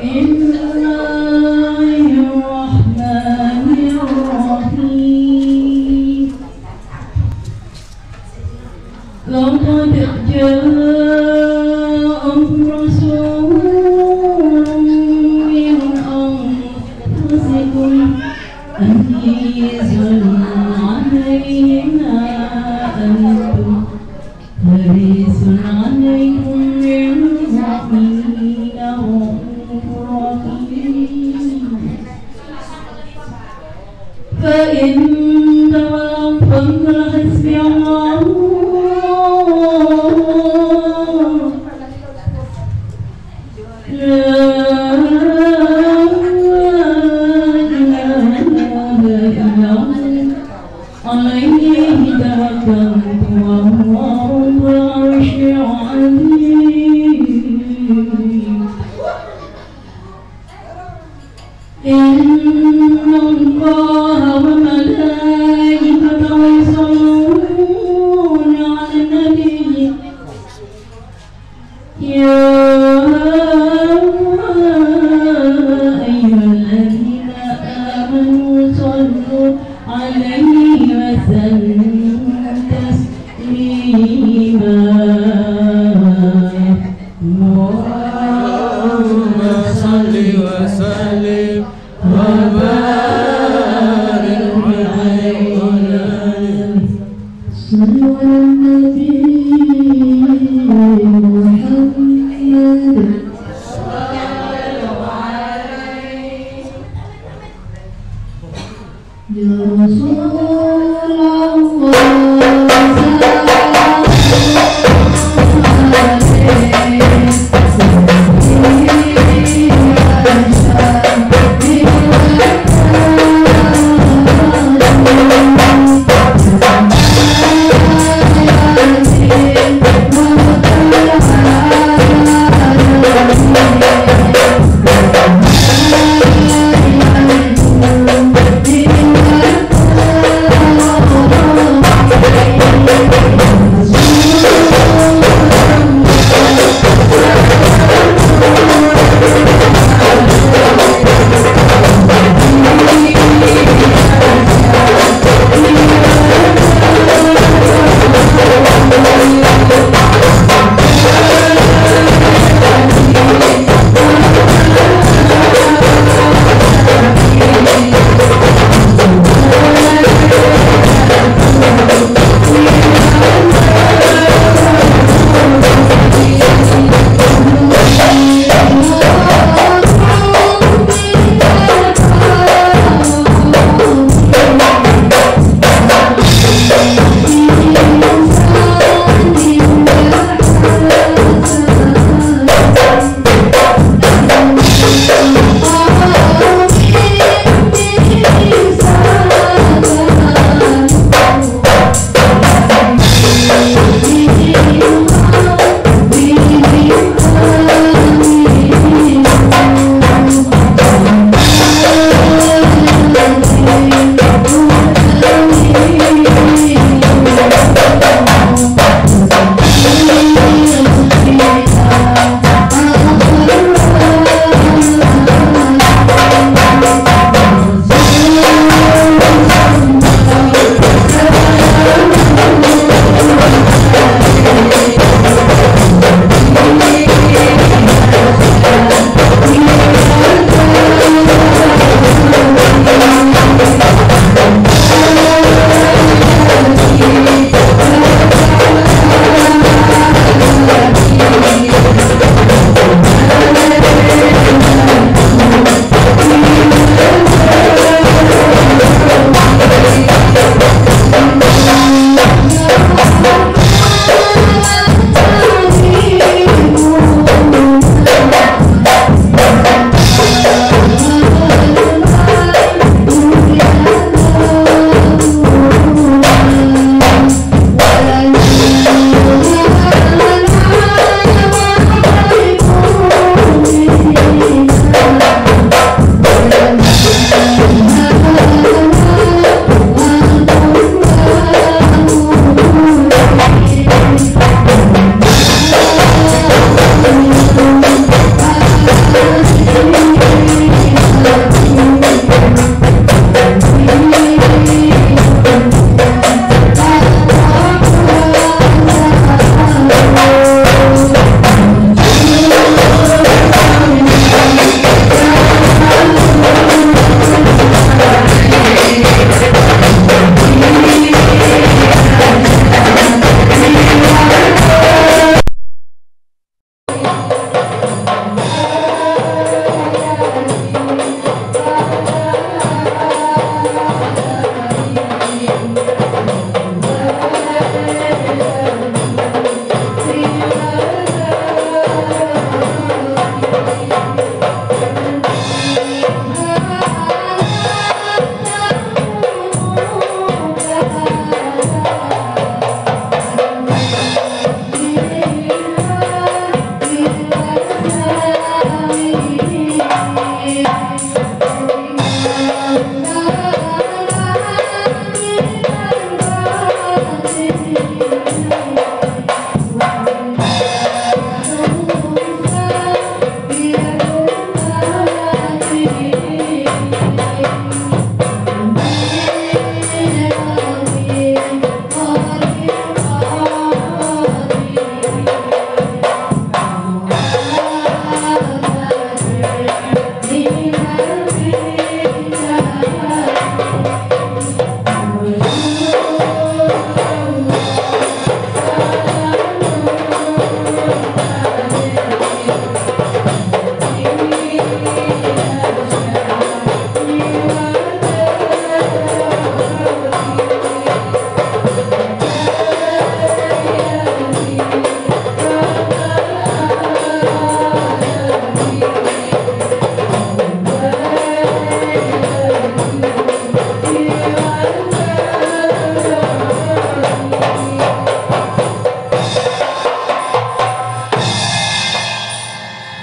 Sallallahu alaihi wasallam.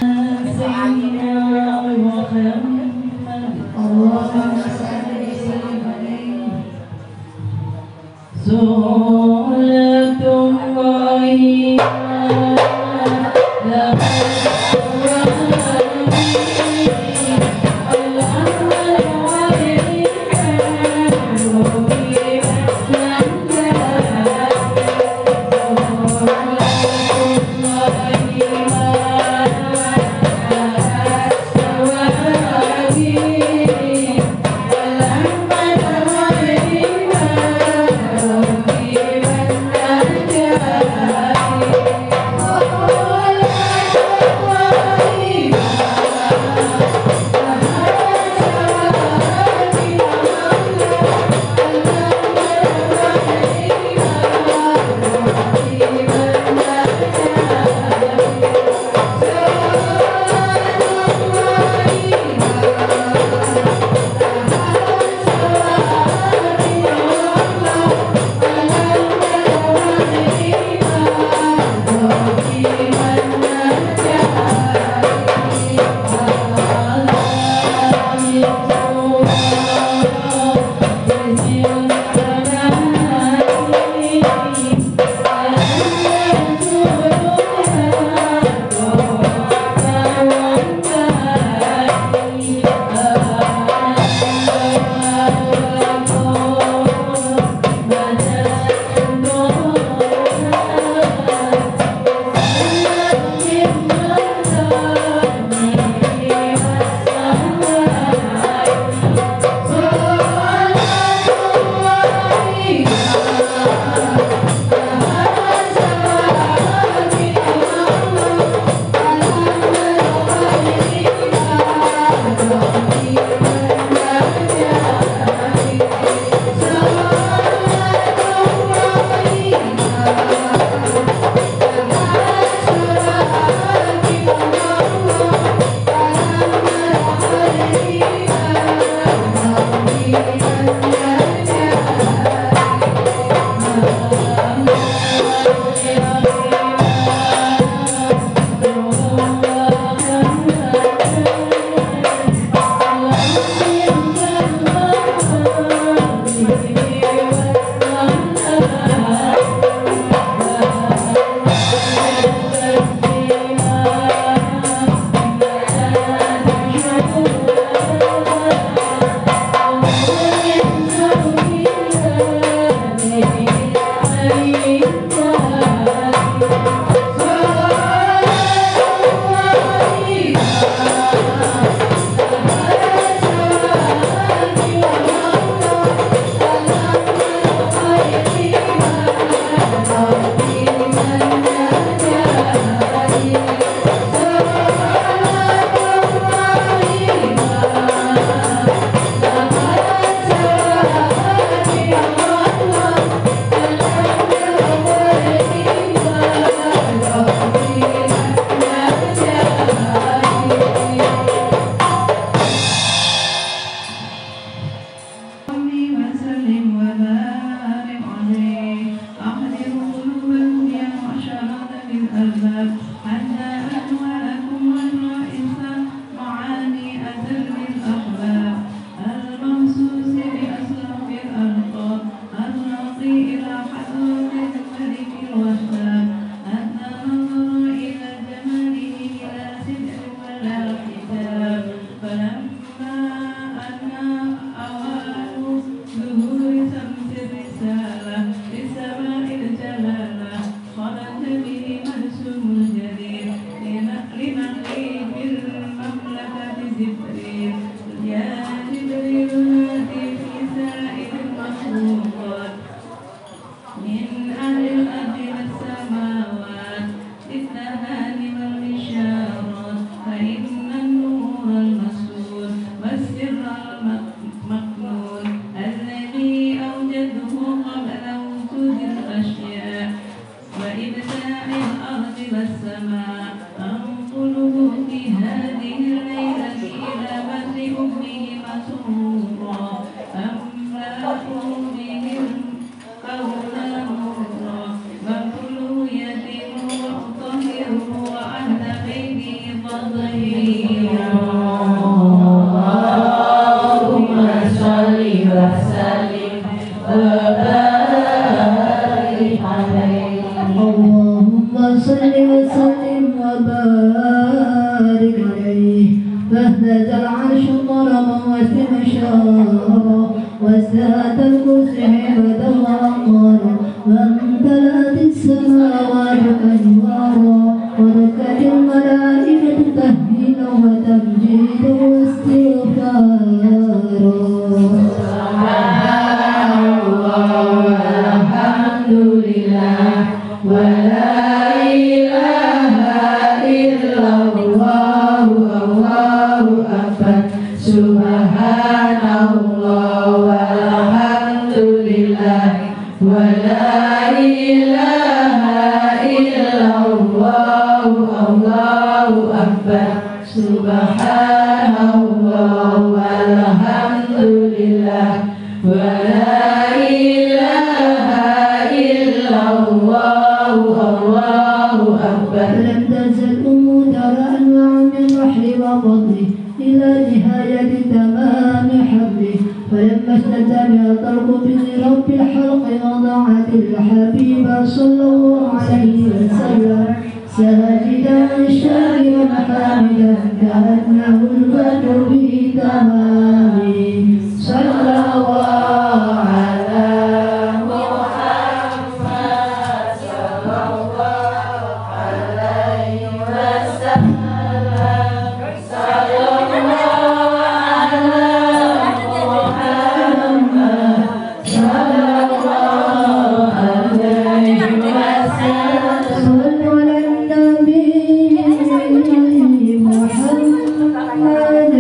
Oh وبارك عليه فاهتز العرش ضربا واستبشارا وسعت الكرسي حمدا وأقارا وامتلأت السماوات أنوارا ودكت الملائكة تهليلا وتمجيدا واستغفارا سبحان الله والحمد لله ولا إله إلا الله الله أكبر سبحان الله والحمد لله ولا إله إلا الله الله أكبر سبحان الله والحمد لله ولا إله إلا الله الله أكبر لم تزل ترى أنواع من رحل وفضله إلى نهاية تمام حبله فلما استتبع طرق بإذن رب الحلق وضاعت الحبيب صلى الله عليه وسلم ساجدا شاكرا حامدا كأنه البدر بتمامه صلى الله على محمد صلى الله عليه وسلم صلى الله على محمد صلى الله عليه وسلم صلوا على النبي محمد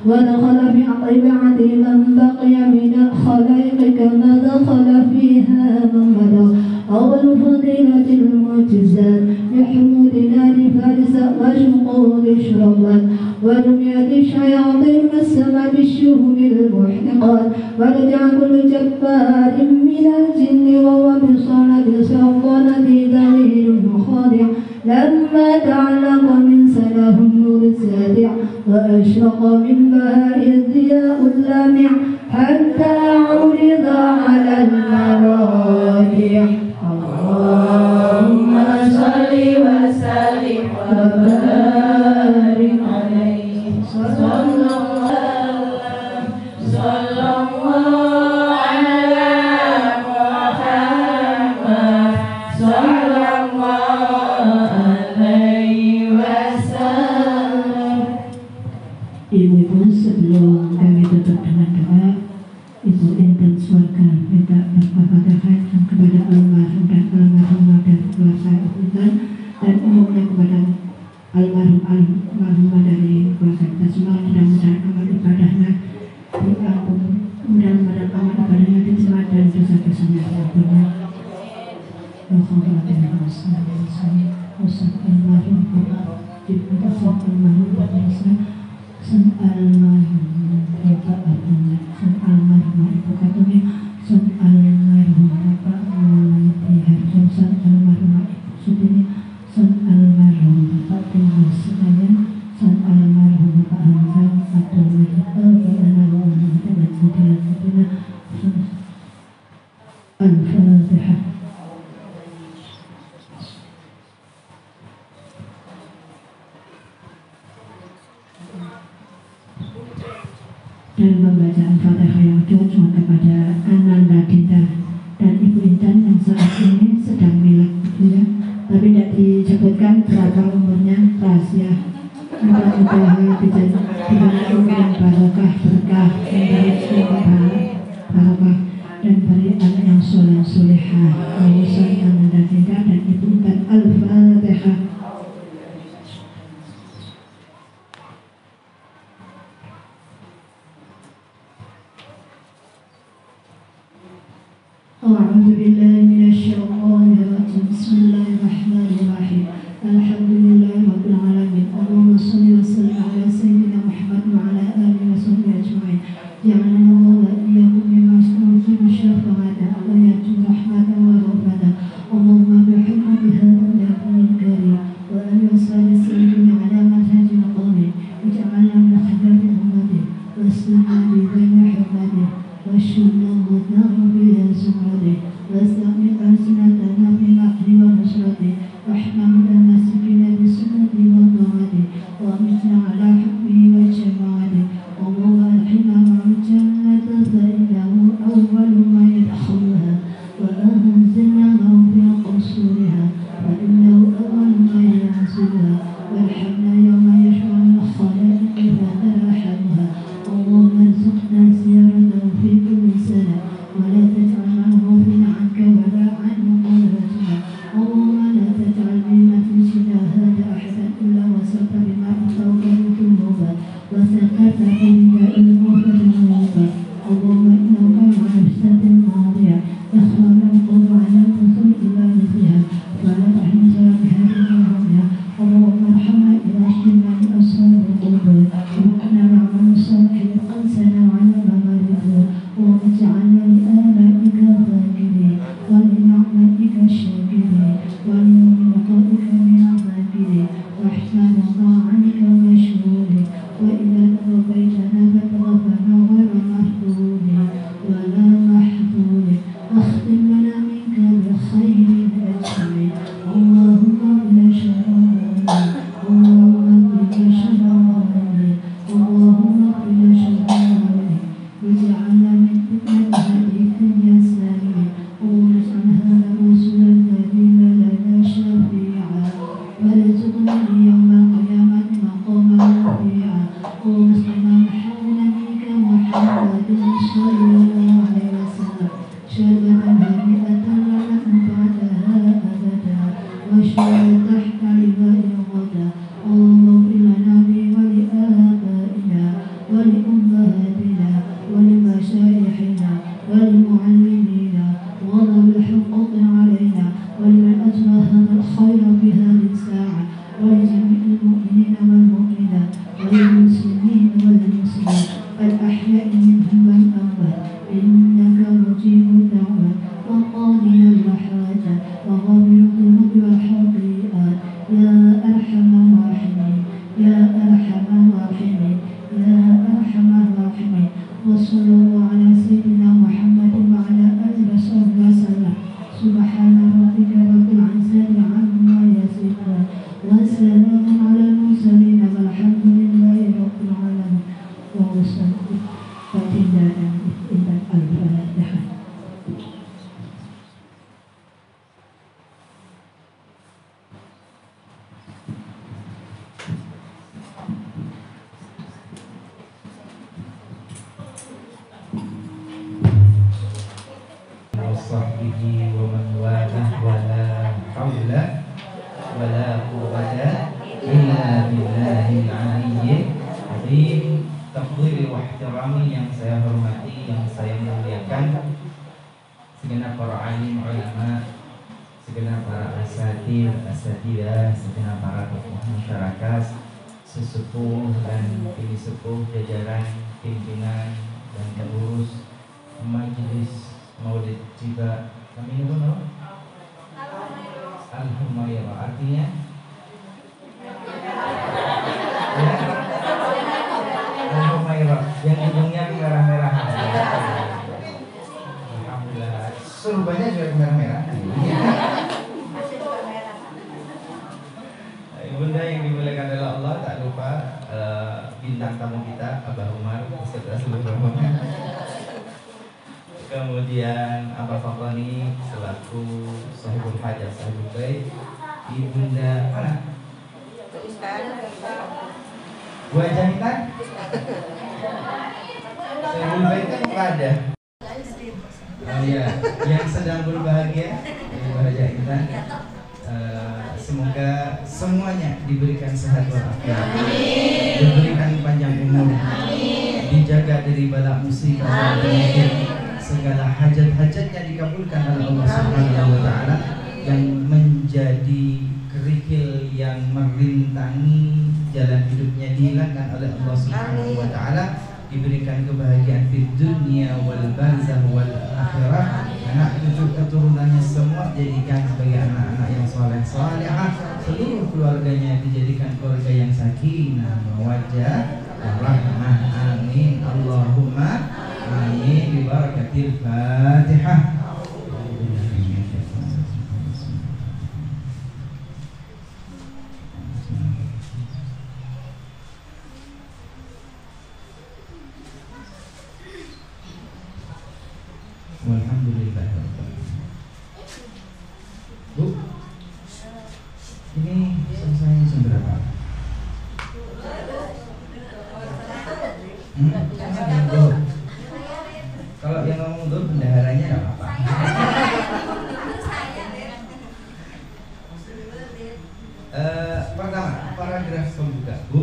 ودخل في طبيعة من بقي من الخلائق كما دخل فيها من مضى. أول فضيلة المعجزات لحمودنا لفارس وشقوق شربات ودمية الشياطين والسماء بالشهب المحرقات ورجع كل جبار من الجن وهو بصنة سلطنة ذليل خاضع لما تعلق من سناه النور الساتع وأشرق من بهاء الضياء اللامع حتى عرض على المراجع. اللهم صل وسلم وبارك عليه صلى الله على محمد صلى الله عليه wasallam. Ibu-ibu, sebelum kami tutup dengan doa, Ibu intan surga minta berfatihah kepada almarhum dan almarhumah dari keluarga Ibu Intan dan umumnya kepada almarhumah dari keluarga kita semua. Mudah-mudahan amal ibadahnya diampun, mudah-mudahan amal ibadahnya diterima dan dosa-dosanya diampuni. Al-Fatihah. Dan membaca Al-Fatihah yang cocok kepada Ananda Dinda dan Ibu Intan yang saat ini sedang milad, ya. Tapi tidak disebutkan berapa umurnya, rahasia. Mudah-mudahan diberi umur yang barokah, berkah, dan beri barokah dan beri anak yang soleh solehah. Wawasan Ananda Dinda dan Ibu Intan. Al-Fatihah. أعوذ بالله من الشيطان الرجيم. بسم الله الرحمن الرحيم. الحمد لله رب العالمين. اللهم صل وسلم على سيدنا محمد وعلى آله وصحبه أجمعين. والسلام على المرسلين والحمد لله رب العالمين. Wassalamualaikum warahmatullahi wabarakatuh. Wasahbihi wa man walah wala haula wala quwwata illa billahil aliyyil azim. Taqdir wa ihtirami yang saya hormati, yang saya muliakan, segenap para alim ulama, segenap para asatidah, segenap para tokoh masyarakat, sesepuh dan kini sepuh, jajaran pimpinan dan pengurus majelis Maulid Tiba kami itu no? Al-Humairah artinya ya, Al-Humairah yang hidungnya merah-merah. Alhamdulillah. Surbannya juga merah-merah. Ibunda yang dimuliakan oleh Allah, tak lupa bintang tamu kita Abah Umar beserta seluruh rombongan. Kemudian Abah Faklani selaku sahibul hajat, sahibul bait. Ibunda mana? Gua jahitan? Sahibul bait kan nggak ada. Oh iya, yang sedang berbahagia Ibu jahitan. Semoga semuanya diberikan sehat walafiat, diberikan panjang umur, dijaga dari bala musibah, segala hajat-hajatnya dikabulkan oleh Allah Subhanahu wa taala, yang menjadi kerikil yang merintangi jalan hidupnya dihilangkan oleh Allah Subhanahu wa taala, diberikan kebahagiaan di dunia wal barzah wal akhirah. Anak cucu keturunannya semua dijadikan sebagai anak-anak yang soleh salihah, seluruh keluarganya dijadikan keluarga yang sakinah mawaddah warahmah. Amin Allahumma amin bi barakatil Fatihah. Alhamdulillah. Bu, ini selesai jam berapa? Kalau yang ngomong tuh bendaharanya nggak apa-apa. Pertama, paragraf pembuka, Bu.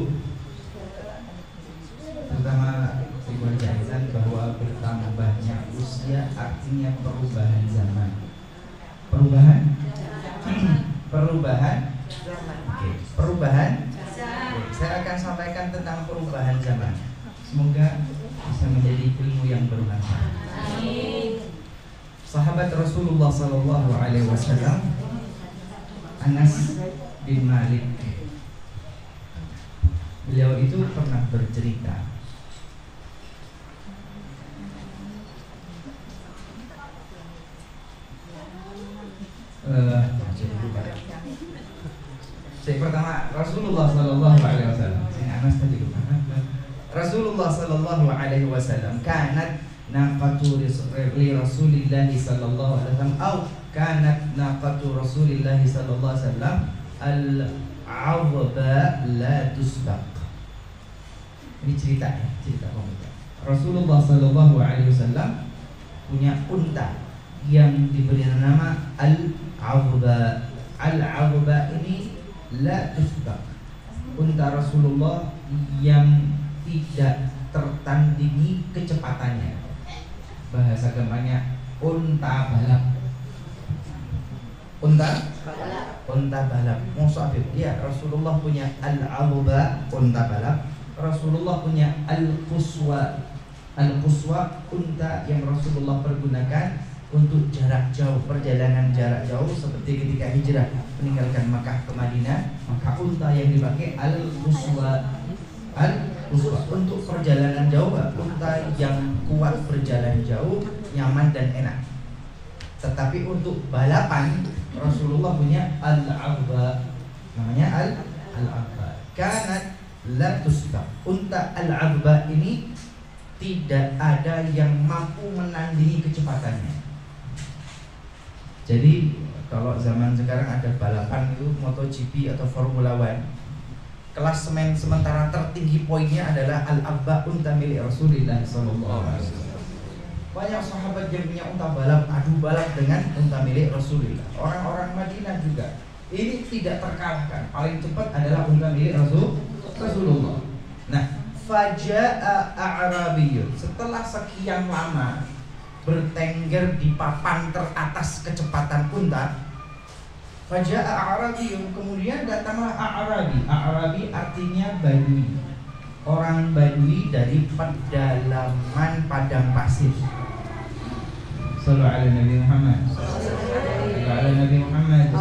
Pertama, jahitan bahwa bertambahnya usia artinya perubahan zaman. Perubahan? Perubahan? Oke. Perubahan? Oke. Saya akan sampaikan tentang perubahan zaman. Semoga bisa menjadi ilmu yang bermanfaat. Sahabat Rasulullah Sallallahu Alaihi Wasallam, Anas bin Malik, beliau itu pernah bercerita. Pertama, Rasulullah Sallallahu Alaihi Wasallam. Anas tadi lupa. Rasulullah Sallallahu Alaihi Wasallam kanat naqatu li Rasulillah Sallallahu Alaihi Wasallam atau kanat naqatu Rasulillah Sallallahu Alaihi Wasallam al-'adba la tusbaq. Ini cerita komika. Rasulullah Sallallahu Alaihi Wasallam punya unta yang diberi nama al-'adba. Al-'adba ini la tusbaq. Unta Rasulullah yang tidak tertandingi kecepatannya. Bahasa gampangnya unta balap. Unta balap. Musa ya, Rasulullah punya al-'adba, unta balap. Rasulullah punya al-quswa. Al-quswa, unta yang Rasulullah pergunakan untuk jarak jauh, perjalanan jarak jauh, seperti ketika hijrah meninggalkan Makkah ke Madinah, maka unta yang dipakai al-quswa. Al-quswa untuk perjalanan jauh, unta yang kuat berjalan jauh, nyaman dan enak. Tetapi untuk balapan Rasulullah punya al-'adba, namanya la tusbaq. Unta al-'adba ini tidak ada yang mampu menandingi kecepatannya. Jadi kalau zaman sekarang ada balapan itu MotoGP atau Formula One, klasemen sementara tertinggi poinnya adalah al-'adba, unta milik Rasulullah sallallahu alaihi wasallam. Banyak sahabat yang punya unta balap, adu balap dengan unta milik Rasulullah. Orang-orang Madinah juga. Ini tidak terkalahkan. Paling cepat adalah unta milik Rasulullah. Nah, faja'a a'rabiyyun. Setelah sekian lama bertengger di papan teratas kecepatan unta, faja'a a'rabiyyun, kemudian datanglah a'rabi. A'rabi artinya badui. Orang badui dari pedalaman padang pasir. Sallallahu alaihi Nabi Muhammad. Sallallahu alaihi Nabi Muhammad.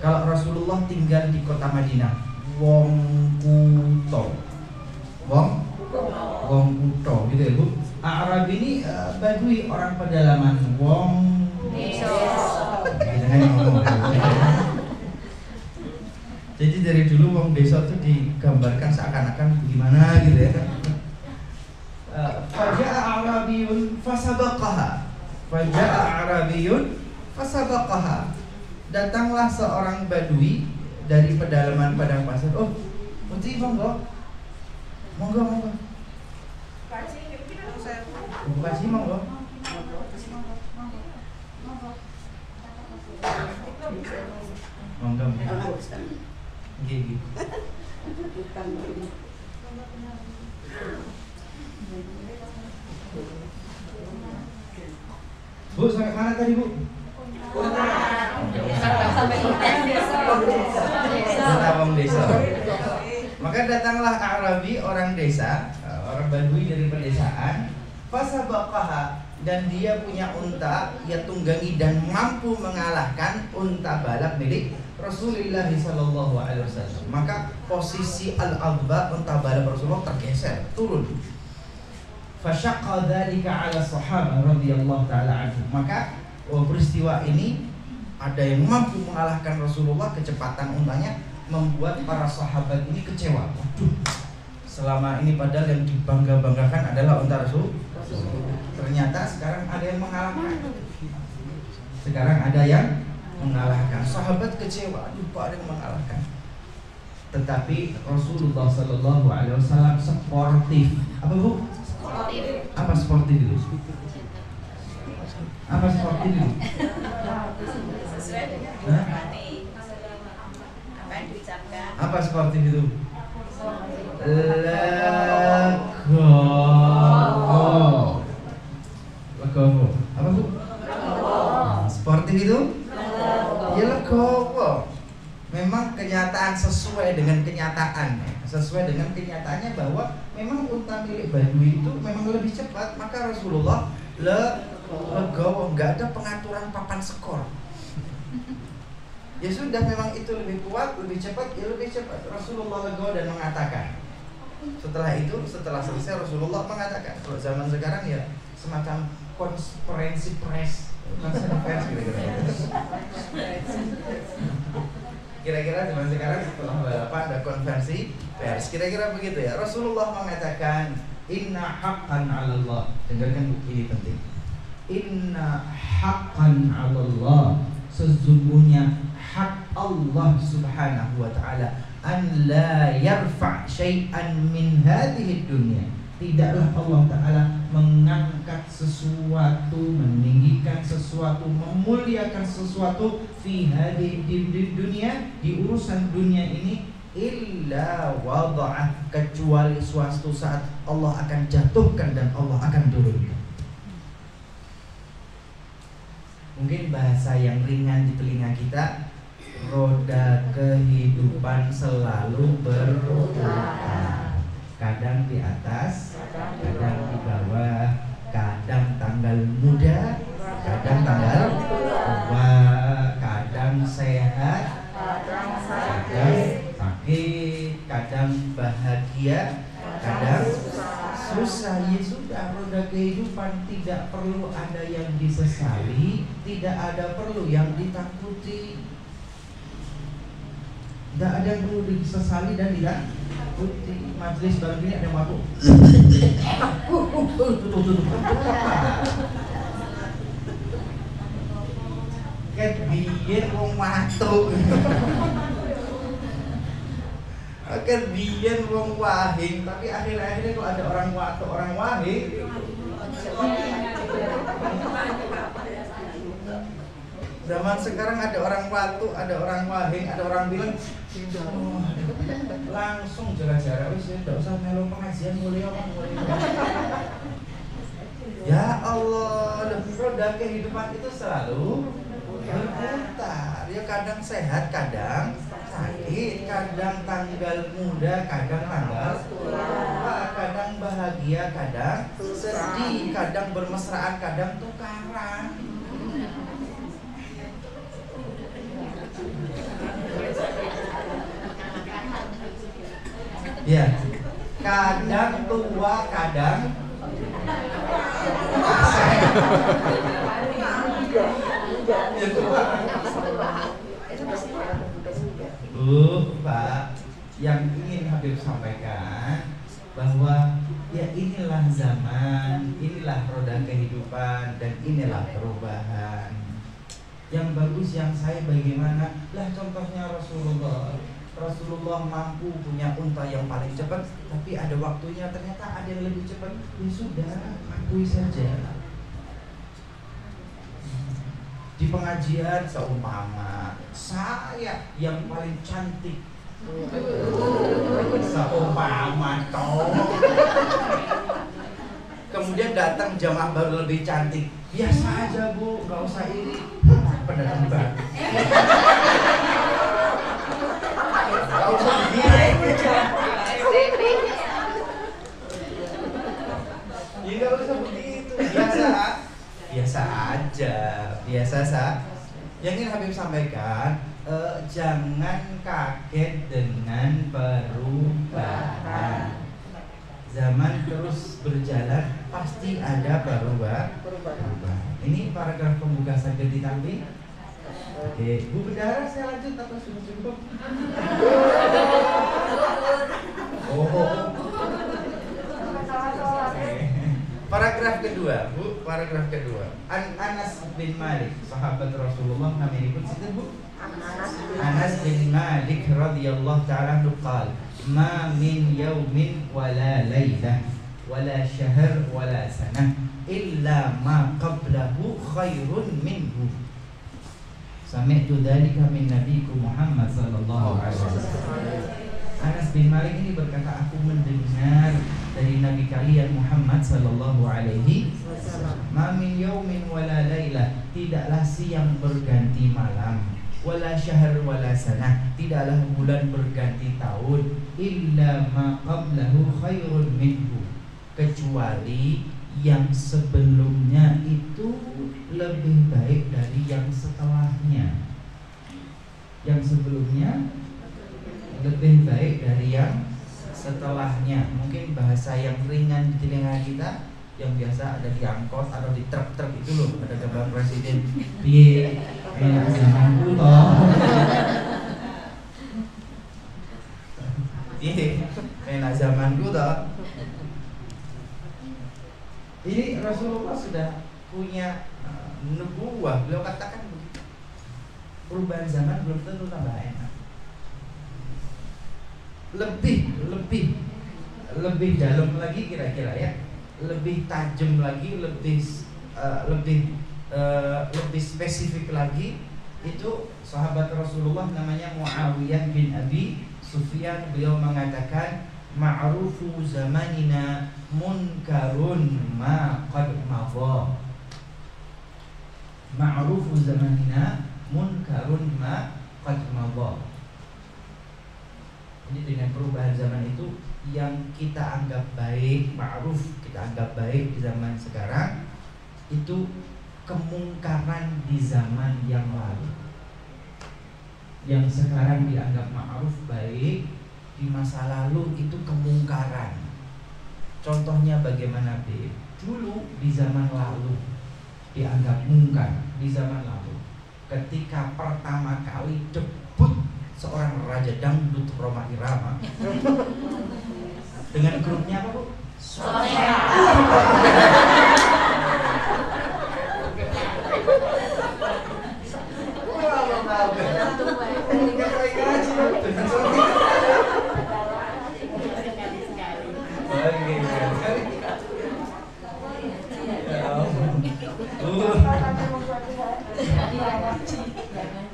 Kalau Rasulullah tinggal di kota Madinah, wong kuto, wong kuto, gitu ya Bu. Arab ini badui, orang pedalaman, wong desa. Jadi dari dulu wong desa itu digambarkan seakan-akan gimana gitu ya kan. Faja'a Arabiyun fasabaqaha. Faja'a Arabiyun fasabaqaha. Datanglah seorang badui dari pedalaman padang pasir. Oh, Putri monggo. Monggo. Kasih monggo. Monggo. Gigi. Bu, sampai mana tadi Bu? Sampai desa. Maka datanglah Arabi, orang desa, orang badui dari pedesaan, fasabaqaha, dan dia punya unta, ia tunggangi dan mampu mengalahkan unta balap milik Rasulullah sallallahu alaihi wasallam. Maka posisi al-'adba, unta balap Rasulullah, tergeser, turun. Fasyaqqa dzalika 'ala sahabah radhiyallahu taala anhum. Maka peristiwa ini ada yang mampu mengalahkan Rasulullah, kecepatan untanya membuat para sahabat ini kecewa. Waduh, selama ini padahal yang dibangga-banggakan adalah unta Rasul. Ternyata sekarang ada yang mengalahkan. Sahabat kecewa, aduh kok ada yang mengalahkan. Tetapi Rasulullah sallallahu alaihi wasallam sportif. Apa Bu? Sportif. Apa sportif itu? Apa sportif itu? Sesuai dengan apa yang diucapkan. Apa sportif itu? Legowo. Apa Bu? Sportif itu? Ya legowo. Memang kenyataan sesuai dengan kenyataan. Sesuai dengan kenyataannya bahwa memang unta milik badui itu memang lebih cepat. Maka Rasulullah legowo, nggak ada pengaturan papan skor. Ya sudah, memang itu lebih kuat, lebih cepat, ya lebih cepat. Rasulullah legowo dan mengatakan. Setelah itu, setelah selesai, Rasulullah mengatakan. Kalau zaman sekarang ya semacam konferensi pers, kira-kira zaman sekarang setelah balapan ada konferensi pers, kira-kira begitu ya. Rasulullah mengatakan, inna haqqan 'alallah. Dengarkan ini penting. Inna haqqan 'alallah, sesungguhnya hak Allah Subhanahu wa taala, an la yarfa' syai'an min hadhihi dunya. Tidaklah Allah Ta'ala mengangkat sesuatu, meninggikan sesuatu, memuliakan sesuatu di dunia, di urusan dunia ini, illa wada'ah, kecuali suatu saat Allah akan jatuhkan dan Allah akan turunkan. Mungkin bahasa yang ringan di telinga kita, roda kehidupan selalu berputar. Kadang di atas, kadang di bawah, kadang tanggal muda, kadang tanggal tua, kadang sehat, kadang sakit, kadang bahagia, kadang susah. Ya sudah, roda kehidupan tidak perlu ada yang disesali, tidak ada perlu yang ditakuti. Tidak ada yang perlu disesali dan tidak putih. Majelis baru ini ada waktu. Tutup. Ket biyen wong watuk. Ket biyen wong wahing, tapi akhir-akhirnya kok ada orang watuk, orang wahing. Zaman sekarang ada orang watuk, ada orang wahing, ada orang bilang oh, langsung jaga-jaga wis tidak usah melu pengajian mulia. Ya Allah, roda kehidupan itu selalu berputar. Ya kadang sehat, kadang sakit, kadang tanggal muda, kadang tanggal tua, kadang bahagia, kadang sedih, kadang bermesraan, kadang tukaran. Ya, kadang tua, kadang ya tua. Pak, yang ingin Habib sampaikan bahwa ya inilah zaman, inilah roda kehidupan, dan inilah perubahan. Yang bagus yang saya bagaimana? Lah contohnya Rasulullah mampu punya unta yang paling cepat, tapi ada waktunya ternyata ada yang lebih cepat. Ya sudah, akui saja. Di pengajian seumpama saya yang paling cantik, seumpama toh. Kemudian datang jamaah baru lebih cantik, biasa aja bu, nggak usah iri. Pendatang baru. Nggak usah begini. Ya nggak usah begitu, biasa aja, biasa sah. Yang ingin Habib sampaikan, jangan kaget dengan perubahan. Zaman terus berjalan, pasti ada perubahan. Ini paragraf pembuka saja ditambah. Oke, Bu Bendahara saya lanjut atau sudah cukup? Oh. Paragraf kedua, Bu. Paragraf kedua. Anas bin Malik, sahabat Rasulullah, namanya ikut situ, Bu. Anas bin Malik radhiyallahu ta'ala anhu qala, "Ma min yawmin wala laylah wala shahr wala sanah illa ma qablahu khairun minhu." Sami'tu dzalika min nabiyikum Muhammad sallallahu alaihi wasallam. Anas bin Malik ini berkata, aku mendengar dari Nabi kalian Muhammad sallallahu alaihi wasallam, "Ma min yaumin wala lailah," tidaklah siang berganti malam, wala syahr wala sanah, tidaklah bulan berganti tahun, illa ma qablahu khairun minhu, kecuali yang sebelumnya itu lebih baik dari yang setelahnya. Yang sebelumnya lebih baik dari yang setelahnya. Mungkin bahasa yang ringan di telinga kita, yang biasa ada di angkot atau di truk-truk itu loh, ada gambar presiden. Piye zamanku toh. Piye zamanku toh. Ini Rasulullah sudah punya nubuwah. Beliau katakan begitu. Perubahan zaman belum tentu tambah enak. Lebih dalam lagi kira-kira ya, lebih tajam lagi, lebih spesifik lagi. Itu sahabat Rasulullah namanya Muawiyah bin Abi Sufyan. Beliau mengatakan, ma'rufu zamanina munkarun ma qad madha. Ma'rufu zamanina munkarun ma qad madha. Ini dengan perubahan zaman itu, yang kita anggap baik, ma'ruf, kita anggap baik di zaman sekarang, itu kemungkaran di zaman yang lalu. Yang sekarang dianggap ma'ruf, baik, di masa lalu itu kemungkaran. Contohnya bagaimana, B? Dulu di zaman lalu dianggap mungkar, di zaman lalu ketika pertama kali debut seorang raja dangdut Rhoma Irama dengan grupnya apa, Bu?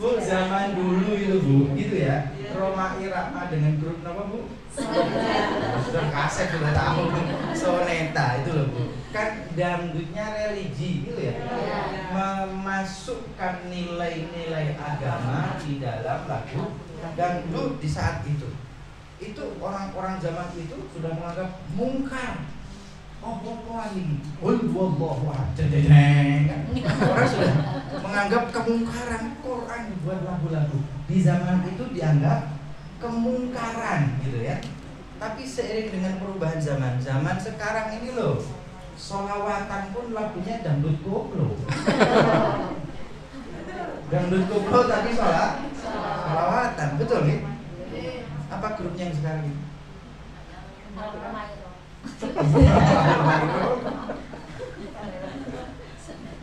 Bu, zaman dulu itu Bu, gitu ya. Rhoma Irama dengan grup apa, Bu? Sudah kaset, sudah tahu soneta itu loh, Bu. Kan dangdutnya religi gitu ya. Memasukkan nilai-nilai agama di dalam lagu dangdut di saat itu. Itu orang-orang zaman itu sudah menganggap mungkar. Oh, ini. Wallahu a'lam. Orang sudah menganggap kemungkaran Quran dibuat lagu-lagu. Di zaman itu dianggap kemungkaran gitu ya. Tapi seiring dengan perubahan zaman sekarang ini loh, sholawatan pun lagunya dangdut koplo. Dangdut koplo tapi sholawatan, betul nih? Apa grupnya yang sekarang ini?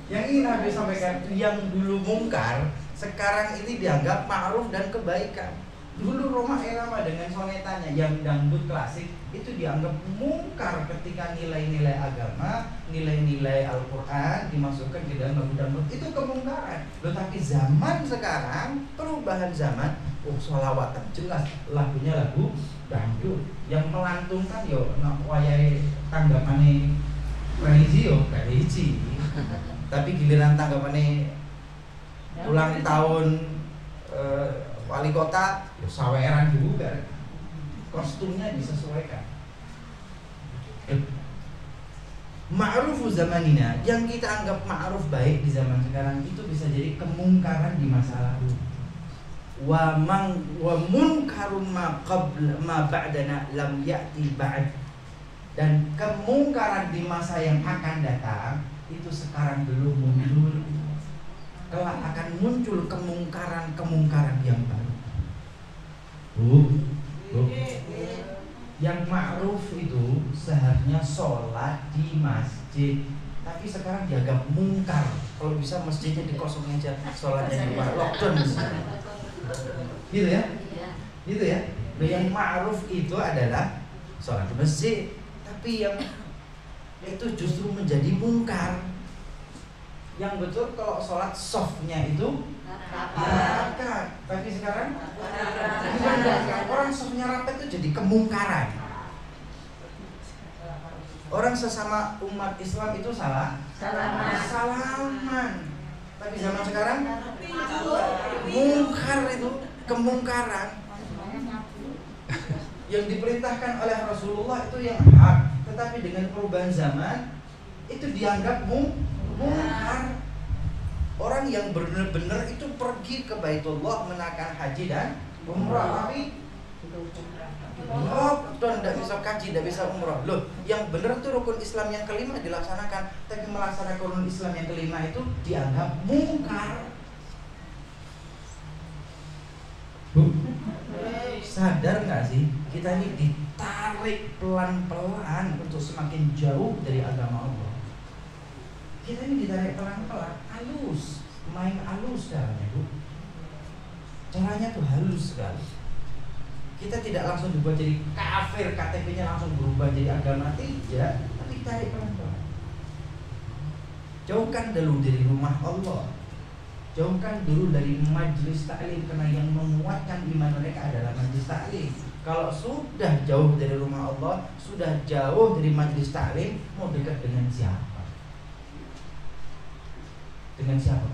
Yang ingin Habib sampaikan, yang dulu mungkar sekarang ini dianggap ma'ruf dan kebaikan. Dulu Rhoma Irama dengan sonetanya yang dangdut klasik itu dianggap mungkar ketika nilai-nilai agama, nilai-nilai Al-Quran dimasukkan ke dalam lagu dangdut, itu kemungkaran. Loh, tapi zaman sekarang, perubahan zaman, sholawatan jelas lagunya lagu dangdut yang melantunkan yo wayahe tanggapane religi yo religi. Tapi giliran tanggapane ulang tahun wali kota yo saweran juga. Kostumnya disesuaikan. Ma'rufu zamanina, yang kita anggap ma'ruf baik di zaman sekarang itu bisa jadi kemungkaran di masa lalu. Wa munkarun ma ba'dana lam ya'ti ba'd. Dan kemungkaran di masa yang akan datang itu sekarang belum muncul. Kelak akan muncul kemungkaran yang baru. Yang ma'ruf itu seharusnya sholat di masjid, tapi sekarang dianggap mungkar. Kalau bisa masjidnya dikosongin aja, sholatnya di luar, lockdown misalnya. Gitu ya? Gitu ya? Yang ma'ruf itu adalah sholat di masjid, tapi yang itu justru menjadi mungkar. Yang betul kalau sholat softnya itu rapat, tapi sekarang orang softnya rapat itu jadi kemungkaran. Orang sesama umat Islam itu salaman. Tapi zaman sekarang mungkar itu kemungkaran. Yang diperintahkan oleh Rasulullah itu yang hak, tetapi dengan perubahan zaman itu dianggap mungkar. Orang yang benar-benar itu pergi ke Baitullah menaikkan haji dan umrah, tapi dan tidak bisa haji, tidak bisa umrah. Loh, yang benar itu rukun Islam yang kelima dilaksanakan, tapi melaksanakan rukun Islam yang kelima itu dianggap mungkar. Bu, sadar nggak sih kita ini ditarik pelan-pelan untuk semakin jauh dari agama Allah. Kita ini ditarik pelan-pelan, halus, main halus caranya, Bu. Caranya tuh halus sekali. Kita tidak langsung dibuat jadi kafir, KTP-nya langsung berubah jadi agama, tidak, tapi tarik pelan-pelan. Jauhkan dulu dari rumah Allah, jauhkan dulu dari majelis taklim, karena yang menguatkan iman mereka adalah majelis taklim. Kalau sudah jauh dari rumah Allah, sudah jauh dari majelis taklim, mau dekat dengan siapa? Dengan siapa?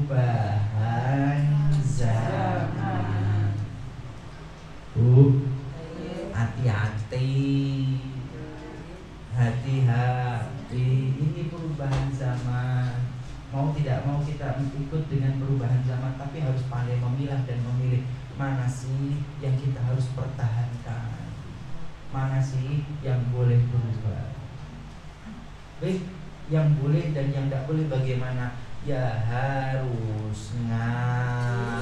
Perubahan zaman. Bu, hati-hati, hati-hati. Ini perubahan zaman. Mau tidak mau kita ikut dengan perubahan zaman, tapi harus pandai memilah dan memilih mana sih yang kita harus pertahankan, mana sih yang boleh berubah. Baik, yang boleh dan yang tidak boleh bagaimana? Ya harus ngaos.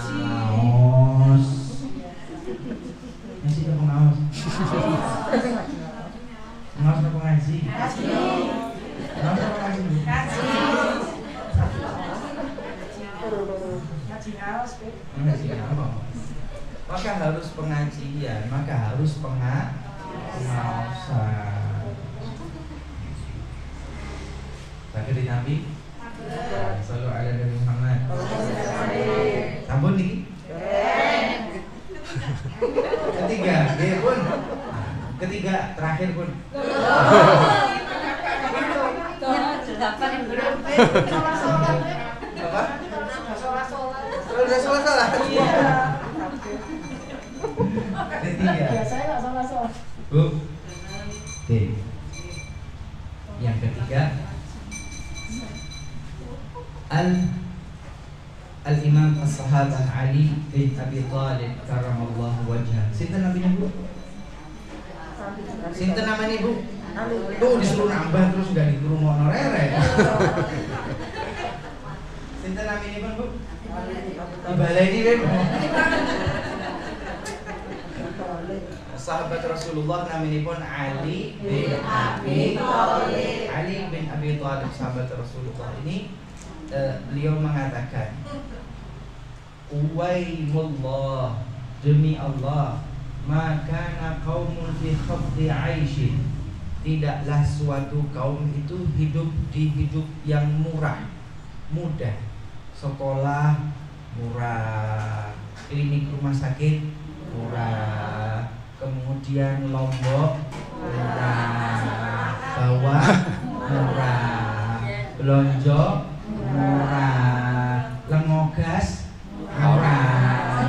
Yang sih apa ngaos? Ngaos apa ngaji? Ngaos apa ngaji? Ngaji apa? Maka harus pengajian, maka harus pengaosan. Sakit di Nabi? Selalu ada dari Muhammad. Sampun nih? Ketiga, dia pun. Ketiga, terakhir pun. Apa? Udah sholat. Ketiga. Bu. Yang ketiga, Al-Imam As-Sahabah Ali bin Abi Thalib karramallahu wajhah. Sinten namanya Bu? Sinten namanya Bu? Tuh disuruh nambah terus gak disuruh mau norere. Sinten namanya Bu? Ibadah ini Bu. Sahabat Rasulullah namanya pun Ali bin Abi Thalib. Ali bin Abi Thalib sahabat Rasulullah ini beliau mengatakan, Uwaimullah, demi Allah, maka qaumun fi khafdi aishin, tidaklah suatu kaum itu hidup di hidup yang murah, mudah, sekolah murah, klinik rumah sakit murah, kemudian lombok murah, bawah murah, belonjo murah, lengogas murah.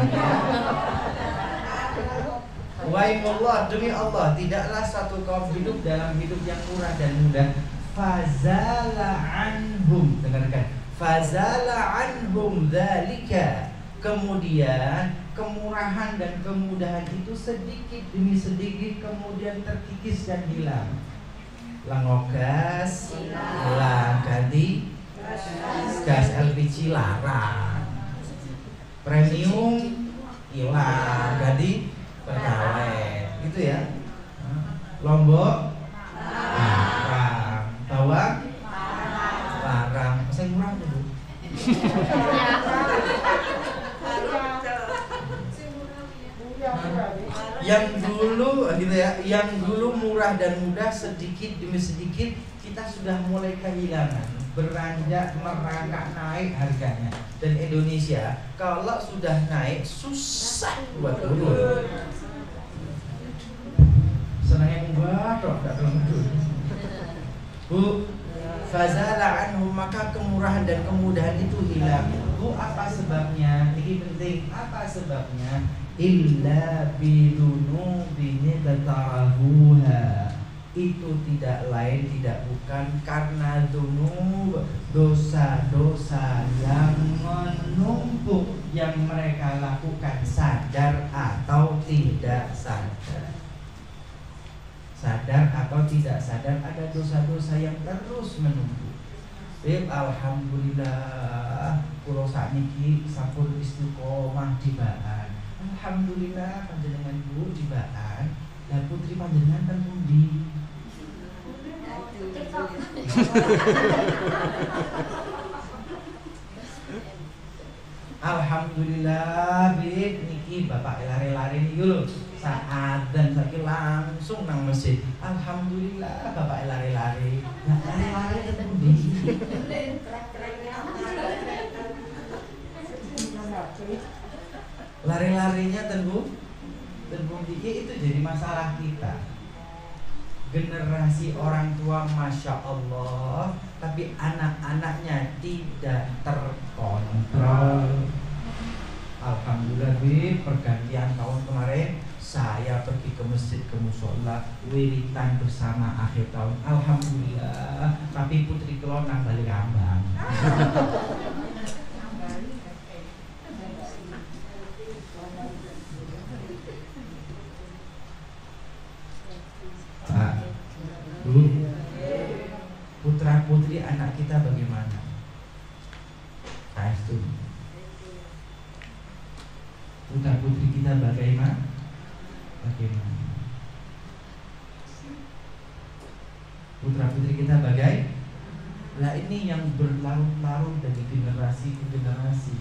Waimullah, demi Allah, tidaklah satu kaum hidup dalam hidup yang murah dan mudah. Fazala anhum, dengarkan, fazala anhum dzalika, kemudian kemurahan dan kemudahan itu sedikit demi sedikit kemudian terkikis dan hilang. Lengogas hilang, ganti gas LPG larang, premium hilang, ganti pertalite, gitu ya. Lombok larang, bawang larang, pesan murah dulu. Yang dulu gitu ya, yang dulu murah dan mudah sedikit demi sedikit kita sudah mulai kehilangan, beranjak merangkak naik harganya. Dan Indonesia kalau sudah naik susah buat turun. Senangnya mubah dong, tak turun. Bu, fazala anhum, maka kemurahan dan kemudahan itu hilang. Bu, apa sebabnya? Ini penting. Apa sebabnya? Illa bidunubin tatarahuha, itu tidak lain tidak bukan karena dunub, dosa-dosa yang menumpuk yang mereka lakukan sadar atau tidak sadar. Sadar atau tidak sadar ada dosa-dosa yang terus menumpuk. Alhamdulillah kula sakniki sampun istiqomah di Baan. Alhamdulillah panjenengan Bu di Baan. Lah putri panjenengan kan pundi? Alhamdulillah Bib niki bapak lari-lari niki lho. Saat dan saiki langsung nang masjid. Alhamdulillah bapak lari-lari. Nah, lari-lari ke pundi? Lari-larinya tentu itu jadi masalah kita. Generasi orang tua Masya Allah, tapi anak-anaknya tidak terkontrol. Alhamdulillah Bib, pergantian tahun kemarin saya pergi ke masjid, ke musola, wiritan bersama akhir tahun. Alhamdulillah, tapi putri kula nang bali Rambang. Pak, Bu, putra anak kita bagaimana? Saya setuju. Putra putri kita bagaimana? Putra putri kita lah ini yang berlarut-larut dari generasi ke generasi.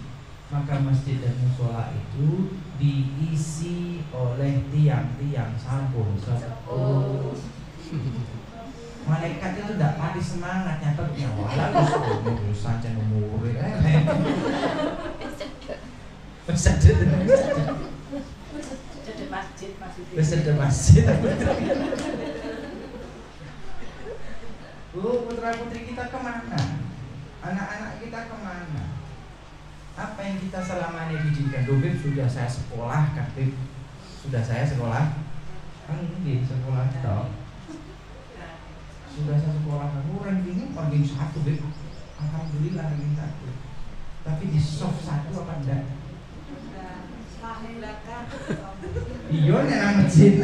Maka masjid dan musola itu diisi oleh tiang-tiang sampul. Malaikat itu tidak mati semangat nyatetnya. Walau itu saja nomor Beserta masjid. Putra putri kita kemana? Anak-anak kita kemana? Apa yang kita selama ini didikan? Bib, sudah saya sekolah kan Bib? Sudah saya sekolah? Kan ini sekolah toh. Sudah saya sekolah kan? Ranking satu Bib. Alhamdulillah ranking 1. Tapi di soft 1 apa enggak? Iya nang masjid.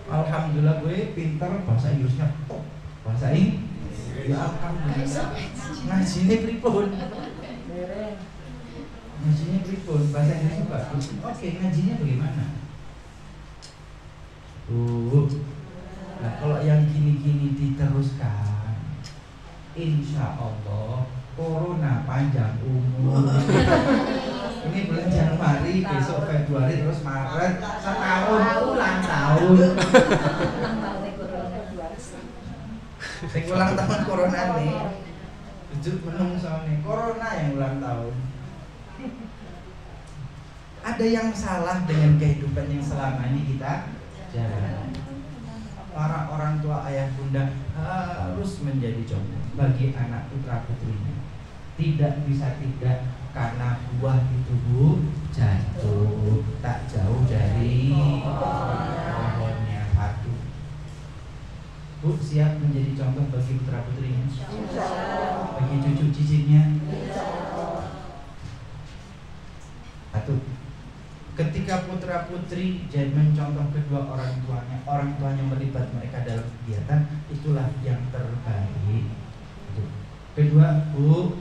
Alhamdulillah gue pinter bahasa Inggrisnya top. Bahasa Inggris. Ya alhamdulillah. Ngajinya pripun? Ngajinya pripun? Bahasa Inggrisnya bagus. Oke, ngajinya bagaimana? Nah, kalau yang gini-gini diteruskan, insya Allah corona panjang umur. Ini bulan Januari, besok Februari, terus Maret, setahun ulang tahun. Ulang tahun corona nih. Jujur menungso nih, corona yang ulang tahun. Ada yang salah dengan kehidupan yang selama ini kita jalan. Para orang tua ayah bunda harus menjadi contoh bagi anak putra putrinya. Tidak bisa tidak, karena buah itu jatuh tak jauh dari pohonnya satu. Bu siap menjadi contoh bagi putra putrinya, bagi cucu cicitnya. Satu, ketika putra putri jadi mencontoh kedua orang tuanya melibat mereka dalam kegiatan, itulah yang terbaik. Kedua, Bu,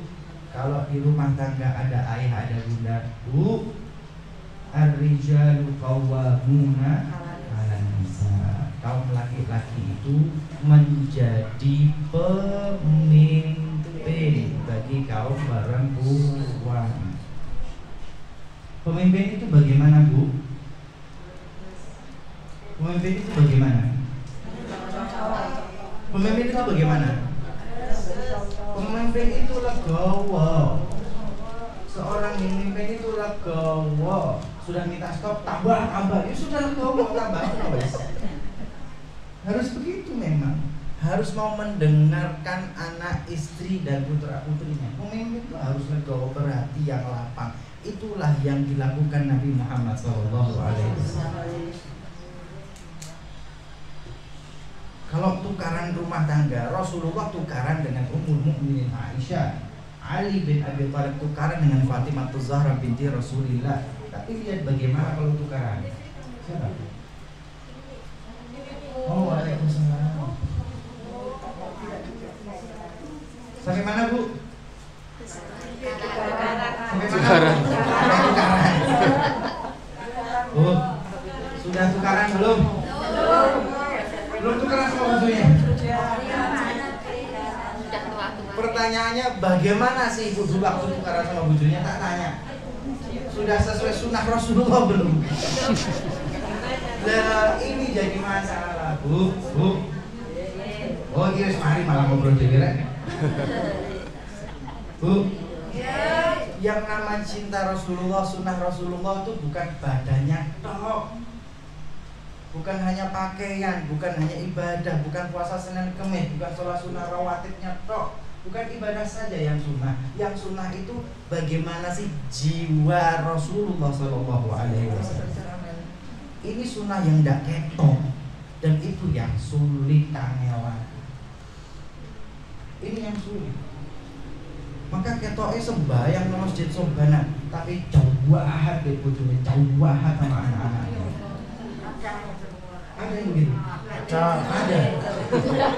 kalau di rumah tangga ada ayah, ada bunda, Bu, ar-rijalu qawwamuna 'alan nisa. Kaum laki-laki itu menjadi pemimpin bagi kaum perempuan. Pemimpin itu bagaimana, Bu? Pemimpin itu bagaimana? Pemimpin itu bagaimana? Pemimpin itu legowo. Seorang pemimpin itu legowo. Sudah minta stop, tambah. Ya sudah legowo, tambah. Harus begitu memang. Harus mau mendengarkan anak, istri dan putra putrinya. Pemimpin itu harus legowo, berhati yang lapang. Itulah yang dilakukan Nabi Muhammad SAW. Kalau tukaran rumah tangga, Rasulullah tukaran dengan Ummul Mukminin Aisyah, Ali bin Abi Thalib tukaran dengan Fatimah Zahra binti Rasulillah. Tapi lihat bagaimana kalau tukaran. Siapa? Oh, waalaikumsalam. Sampai mana, Bu? Sampai mana? Tukaran. Bu, sudah tukaran belum? Belum tukaran sama bujunya? Pertanyaannya bagaimana sih ibu dulu waktu tukaran sama bujunya? Tak tanya. Sudah sesuai sunnah Rasulullah belum? Nah, ini jadi masalah, Bu. Oh, kira semari malah ngobrol jadi. Bu, yang nama cinta Rasulullah, sunnah Rasulullah itu bukan badannya tok. Bukan hanya pakaian, bukan hanya ibadah, bukan puasa Senin Kemis, bukan sholat sunnah rawatibnya tok, bukan ibadah saja yang sunnah. Yang sunnah itu bagaimana sih jiwa Rasulullah SAW. Ini sunnah yang tidak ketok, dan itu yang sulit kangelan. Ini yang sulit. Maka ketoknya sembahyang nang masjid sobanan, tapi jauh ahad deh bojone, jauh ahad sama anak-anak. Ada yang begitu?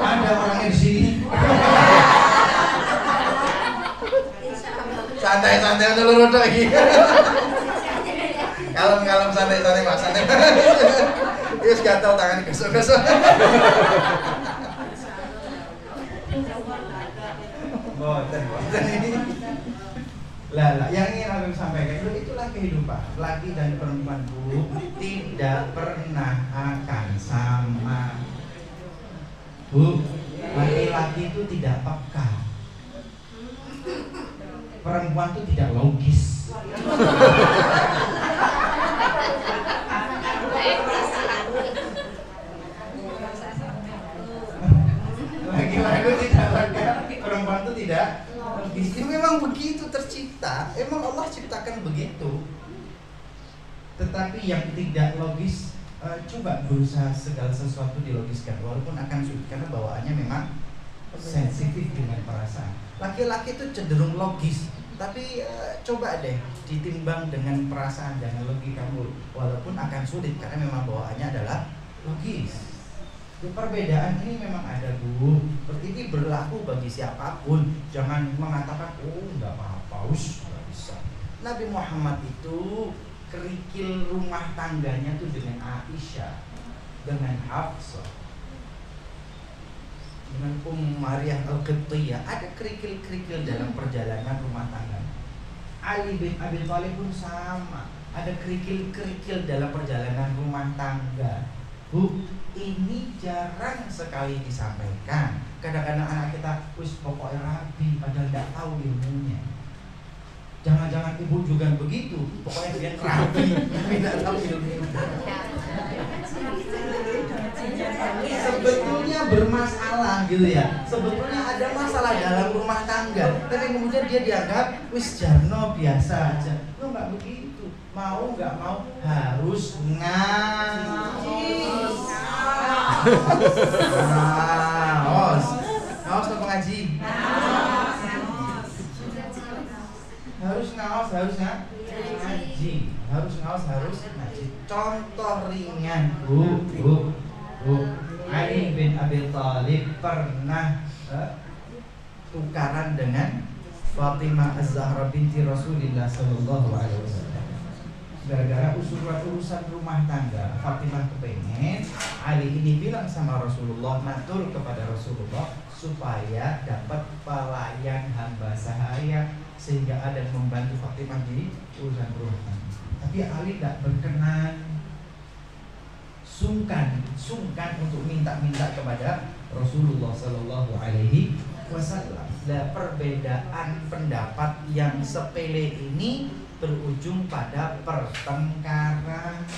Ada orangnya di sini. Santai-santai dulu lagi. Kalem santai-santai Mas, santai. Terus gatal tangan gosok-gosok. Boten ini. Lah, yang ingin aku sampaikan itulah kehidupan. Laki dan perempuan Bu tidak pernah akan sama. Bu, laki-laki itu tidak peka. Perempuan itu tidak logis. Laki-laki tidak peka, perempuan itu tidak logis. Itu memang begitu tercipta. Emang Allah ciptakan begitu. Tetapi yang tidak logis, coba berusaha segala sesuatu dilogiskan, walaupun akan sulit karena bawaannya memang sensitif dengan perasaan. Laki-laki itu cenderung logis, tapi coba deh ditimbang dengan perasaan dan logika kamu, walaupun akan sulit karena memang bawaannya adalah logis. Perbedaan ini memang ada Bu. Ini berlaku bagi siapapun. Jangan mengatakan nggak apa-apa, nggak bisa. Nabi Muhammad itu kerikil rumah tangganya tuh dengan Aisyah, dengan Hafsah, dengan Maryam Al-Qibtiyah. Ada kerikil-kerikil dalam perjalanan rumah tangga. Ali bin Abi Thalib pun sama, ada kerikil-kerikil dalam perjalanan rumah tangga. Bu, ini jarang sekali disampaikan. Kadang-kadang anak kita pokoknya rapi padahal tidak tahu ilmunya. Jangan-jangan ibu juga begitu, pokoknya dia rapi tapi tidak tahu ilmunya. Sebetulnya bermasalah gitu ya. Sebetulnya ada masalah dalam rumah tangga, tapi kemudian dia dianggap wis jarno biasa aja. Lo nggak begitu. Mau nggak mau harus ngaos. Ngaos ke pengaji. Harus ngaos ngaji. Contoh ringan Bu. Ali bin Abi Thalib pernah tukaran dengan Fatimah Az-Zahra binti Rasulullah sallallahu alaihi wasallam. Gara-gara urusan rumah tangga, Fatimah kepengen Ali ini bilang sama Rasulullah, matur kepada Rasulullah supaya dapat pelayan hamba sahaya, sehingga ada yang membantu Fatimah di urusan rumah tangga. Tapi Ali tidak berkenan, sungkan untuk minta kepada Rasulullah Sallallahu Alaihi Wasallam. Dan perbedaan pendapat yang sepele ini berujung pada pertengkaran.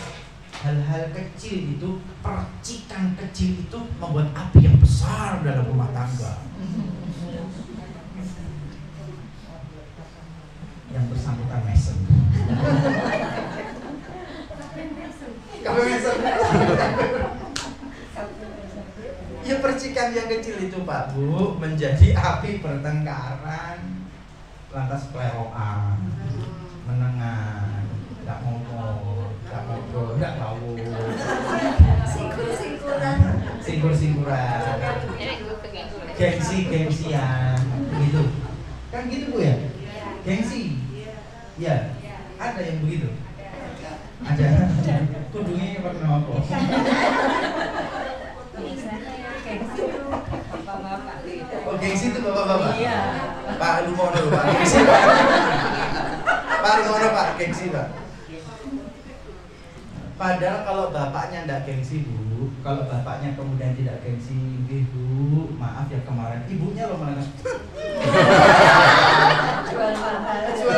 Hal-hal kecil itu, percikan kecil itu membuat api yang besar dalam rumah tangga. Yang bersangkutan mesem. Kamu mesem. Ya percikan yang kecil itu Pak Bu menjadi api pertengkaran. Lantas kleroan, menengan, nggak ngomong, nggak ngobrol, nggak tahu. Singkur-singkuran, gengsi-gengsian, begitu. Kan gitu Bu ya? Gengsi. Ya, ada yang begitu. Ada. Kudungnya pernah apa? Oh, gengsi itu bapak-bapak? Iya. Pak Lumono, Pak. Gengsi, Pak. Pak Lumono, Pak. Gengsi, Pak. Padahal kalau bapaknya tidak gengsi Bu, kalau bapaknya kemudian tidak gengsi, Bu, maaf ya kemarin ibunya loh malah jual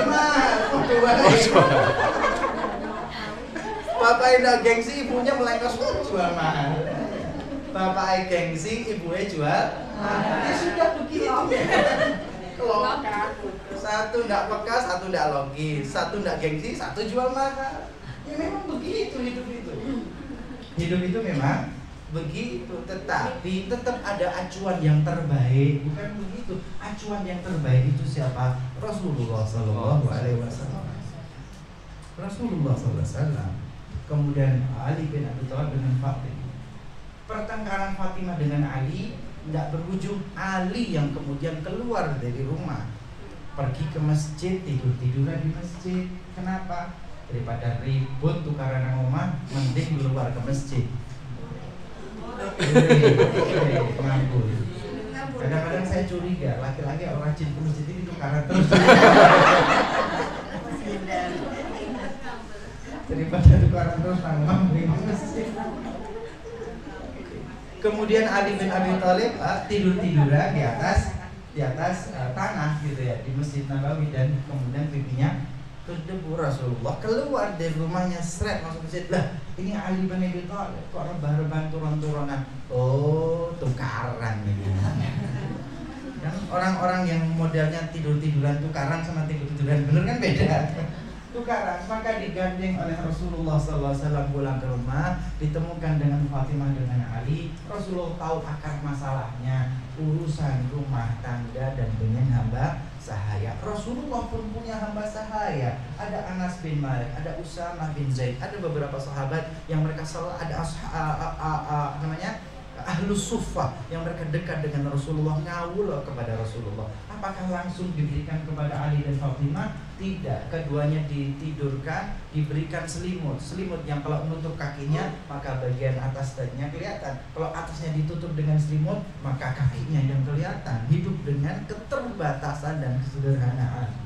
mahal. Bapaknya tidak gengsi, ibunya melengos jual mahal. Bapaknya gengsi, ibunya jual mahal. Ya sudah begitu. Satu tidak peka, satu tidak logis, satu tidak gengsi, satu jual mahal. Ya memang begitu hidup itu. Hidup itu memang begitu, tetapi tetap ada acuan yang terbaik, bukan begitu. Acuan yang terbaik itu siapa? Rasulullah Sallallahu Alaihi Wasallam. Rasulullah Sallallahu Alaihi Wasallam. Kemudian Ali bin Abi Thalib dengan Fatimah. Pertengkaran Fatimah dengan Ali tidak berujung. Ali yang kemudian keluar dari rumah, pergi ke masjid, tiduran di masjid. Kenapa? Daripada ribut tukaran rumah, mending keluar ke masjid. Ngambul. Kadang-kadang saya curiga laki-laki orang rajin ke masjid ini tukaran terus. Daripada tukaran terus mending ke masjid. Kemudian Ali bin Abi Thalib tiduran di atas tanah gitu ya di Masjid Nabawi, dan kemudian pipinya berdebu. Rasulullah keluar dari rumahnya, seret masuk masjid. Lah, ini Ali bin Abi Thalib kok rebah-rebahan turun-turunan. Oh, tukaran ini. Kan orang-orang yang modelnya tidur-tiduran tukaran sama tidur-tiduran bener kan beda. Tukaran, maka digandeng oleh Rasulullah SAW pulang ke rumah, ditemukan dengan Fatimah dengan Ali. Rasulullah tahu akar masalahnya, urusan rumah tangga dan dengan hamba sahaya. Rasulullah pun punya hamba sahaya. Ada Anas bin Malik, ada Usamah bin Zaid, ada beberapa sahabat yang mereka selalu ada Ahlus Suffah yang mereka dekat dengan Rasulullah, ngawul kepada Rasulullah. Apakah langsung diberikan kepada Ali dan Fatimah? Tidak, keduanya ditidurkan, diberikan selimut yang kalau menutup kakinya maka bagian atas dadanya kelihatan. Kalau atasnya ditutup dengan selimut maka kakinya yang kelihatan. Hidup dengan keterbatasan dan kesederhanaan.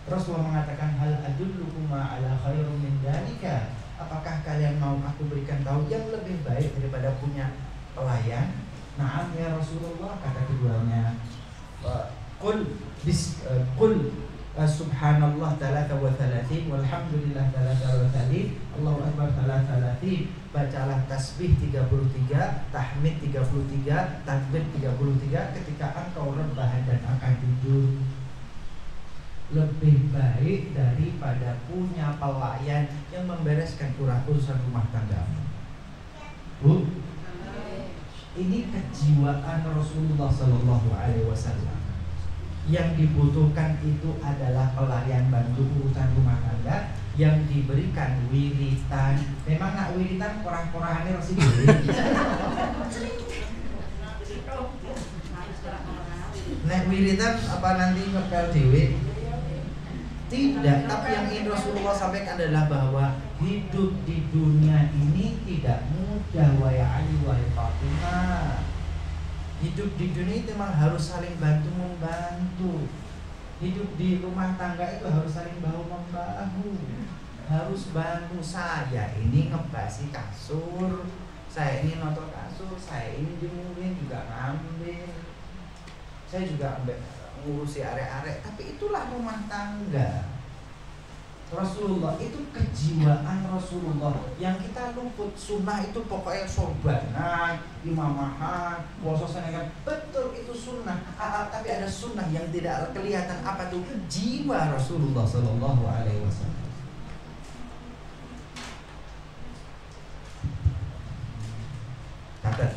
Rasulullah mengatakan, hal adullukum ala khairum min dzalika? Apakah kalian mau aku berikan tahu yang lebih baik daripada punya pelayan? Na'am ya Rasulullah, kata keduanya. Qul subhanallah 33 walhamdulillah 33, Allahu akbar 33. Bacalah tasbih 33, tahmid 33, takbir 33 ketika engkau rebahan dan akan tidur. Lebih baik daripada punya pelayan yang membereskan urusan rumah tanggamu. Bu, ini kejiwaan Rasulullah Sallallahu Alaihi Wasallam. Yang dibutuhkan itu adalah pelayan bantu urusan rumah tangga yang diberikan wiritan. Memang nak wiritan korang-korangannya harus diberi. Nek wiritan apa nanti ngepel dewe? Tidak, tapi yang ingin Rasulullah sampaikan adalah bahwa hidup di dunia ini tidak mudah, wahai Ali, wahai Fatimah. Hidup di dunia itu memang harus saling bantu-membantu. Hidup di rumah tangga itu harus saling bahu-membahu. Harus bantu. Saya ini ngebasi kasur, saya ini nonton kasur, saya ini jemurin juga ngambil, saya juga ngurusi arek-arek, tapi itulah rumah tangga. Rasulullah itu kejiwaan Rasulullah yang kita luput. Sunnah itu pokoknya sorbanan, imamahan, puasa senekan, betul itu sunnah. Tapi ada sunnah yang tidak kelihatan, apa tuh? Jiwa Rasulullah Sallallahu Alaihi Wasallam. Catat.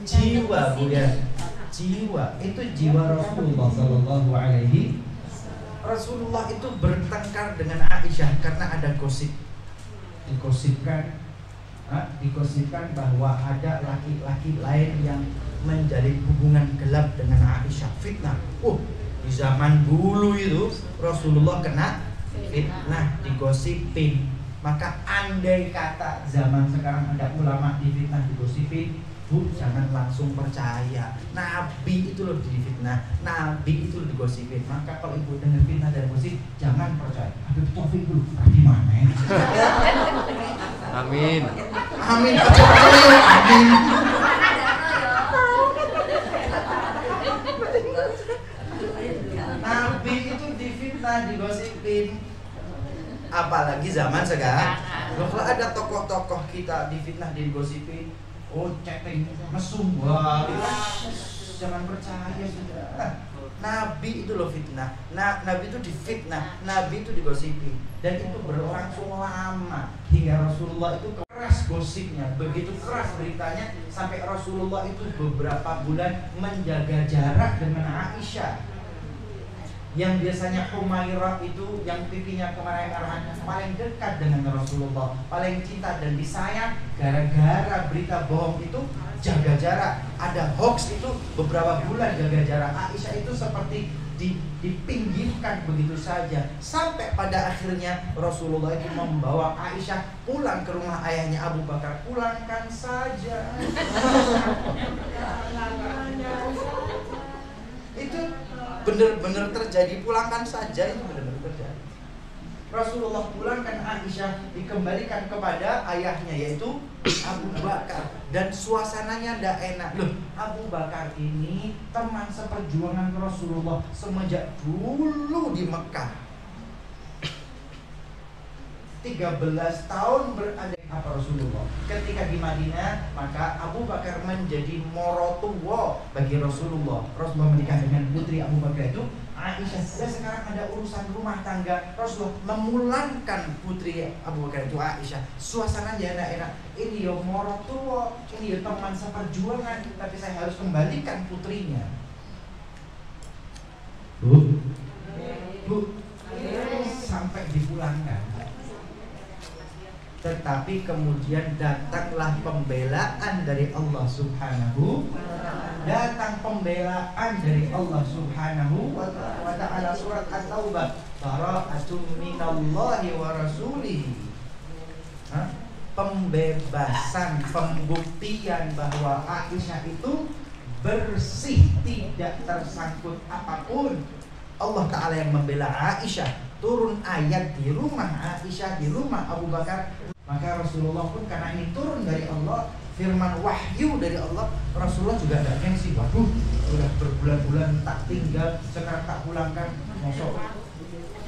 Jiwa, Bu ya. Jiwa itu jiwa Rasulullah Sallallahu Alaihi. Rasulullah itu bertengkar dengan Aisyah karena ada gosip. Digosipkan bahwa ada laki-laki lain yang menjalin hubungan gelap dengan Aisyah. Fitnah. Di zaman dulu itu Rasulullah kena fitnah, digosipin. Maka andai kata zaman sekarang ada ulama difitnah, digosipin, Bu, jangan langsung percaya. Nabi itu loh difitnah, Nabi itu loh digosipin. Maka kalau ibu dengar fitnah dan gosip, jangan percaya. Habib Taufik dulu, di mana ya? Amin. Amin. Amin. Nabi itu difitnah, digosipin. Apalagi zaman sekarang. Kalau ada tokoh-tokoh kita difitnah, digosipin, chatting mesum, jangan percaya sudah. Nabi itu loh fitnah. Nabi itu difitnah, Nabi itu digosipi, dan itu berlangsung lama hingga Rasulullah itu keras gosipnya, begitu keras beritanya sampai Rasulullah itu beberapa bulan menjaga jarak dengan Aisyah. Yang biasanya Humairah itu yang pipinya kemarah-marahan paling dekat dengan Rasulullah, paling cinta dan disayang, gara-gara berita bohong itu jaga jarak. Ada hoax itu beberapa bulan jaga jarak. Aisyah itu seperti dipinggirkan begitu saja, sampai pada akhirnya Rasulullah itu membawa Aisyah pulang ke rumah ayahnya Abu Bakar. Pulangkan saja. Itu benar-benar terjadi, pulangkan saja, itu benar-benar terjadi. Rasulullah pulangkan Aisyah, dikembalikan kepada ayahnya yaitu Abu Bakar, dan suasananya tidak enak. Loh, Abu Bakar ini teman seperjuangan Rasulullah semenjak dulu di Mekah. 13 tahun berada apa Rasulullah. Ketika di Madinah, maka Abu Bakar menjadi morotuwa bagi Rasulullah. Rasulullah menikah dengan putri Abu Bakar itu Aisyah. Dan sekarang ada urusan rumah tangga, Rasulullah memulangkan putri Abu Bakar itu Aisyah. Suasananya enak-enak. Ini yo morotuwa, ini yo teman seperjuangan, tapi saya harus kembalikan putrinya. Bu, sampai dipulangkan. Tetapi kemudian datanglah pembelaan dari Allah Subhanahu, datang pembelaan dari Allah Subhanahu wa ta'ala. Surat At-Taubah, bara'atun minallahi wa rasulihi. Pembebasan, pembuktian bahwa Aisyah itu bersih, tidak tersangkut apapun. Allah Ta'ala yang membela Aisyah. Turun ayat di rumah Aisyah, di rumah Abu Bakar. Maka Rasulullah pun karena ini turun dari Allah, firman wahyu dari Allah, Rasulullah juga ada gengsi. Waduh, sudah berbulan-bulan tak tinggal, sekarang tak pulangkan. Mosok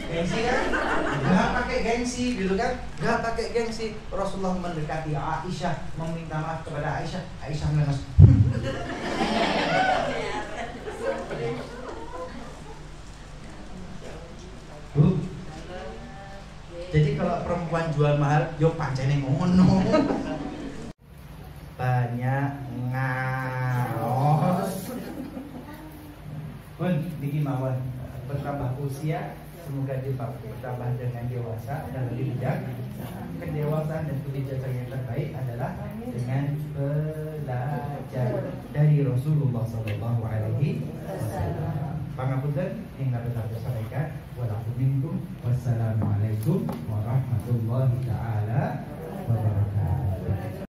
gengsi kan? Gak pakai gengsi gitu kan? Gak pakai gengsi. Rasulullah mendekati Aisyah, meminta maaf kepada Aisyah. Aisyah menangis. Bu, jadi kalau perempuan jual mahal, yo pancene ngono. Banyak ngaos. Pun niki mawon bertambah usia, semoga bertambah dengan dewasa dan lebih bijak. Kedewasaan dan kebijaksanaan yang terbaik adalah dengan belajar dari Rasulullah SAW. Pangapunten ing ngaturaken sarekat walakum minkum wassalamualaikum warahmatullahi taala wabarakatuh.